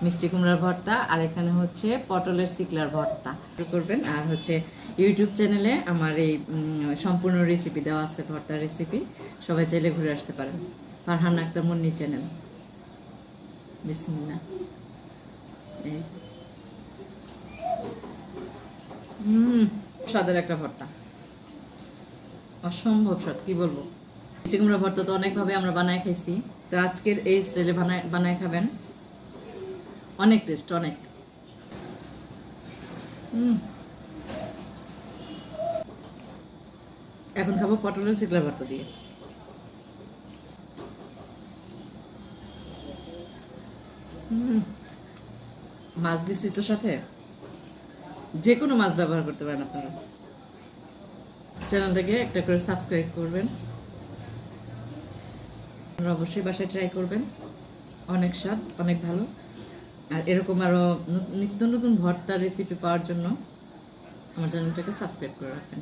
মিষ্টি কুমড়ার ভর্তা, আর এখানে হচ্ছে পটলের সিকলার ভর্তা করবেন। আর হচ্ছে ইউটিউব চ্যানেলে আমার এই সম্পূর্ণ রেসিপি দেওয়া আছে, ভর্তার রেসিপি, সবাই চাইলে ঘুরে আসতে পারেন। ফারহান আক্তার মুন্নি চ্যানেল। বিসমিল্লাহ। এই যে স্বাদের একটা ভর্তা, অসম্ভব স্বাদ, কি বলবো। মিষ্টি কুমড়া ভর্তা তো অনেকভাবে আমরা বানায় খাইছি, তো আজকের এই স্টাইলে বানায় খাবেন, অনেক টেস্ট, অনেক। এখন খাবো পটলের সিকলা ভর্তা দিয়ে। মাছ দিছি তো সাথে, যে কোনো মাছ ব্যবহার করতে পারেন আপনারা। চ্যানেলটাকে একটা করে সাবস্ক্রাইব করবেন, আপনারা অবশ্যই বাসায় ট্রাই করবেন, অনেক স্বাদ, অনেক ভালো। আর এরকম আরও নিত্য নতুন ভর্তার রেসিপি পাওয়ার জন্য আমার চ্যানেলটাকে সাবস্ক্রাইব করে রাখবেন।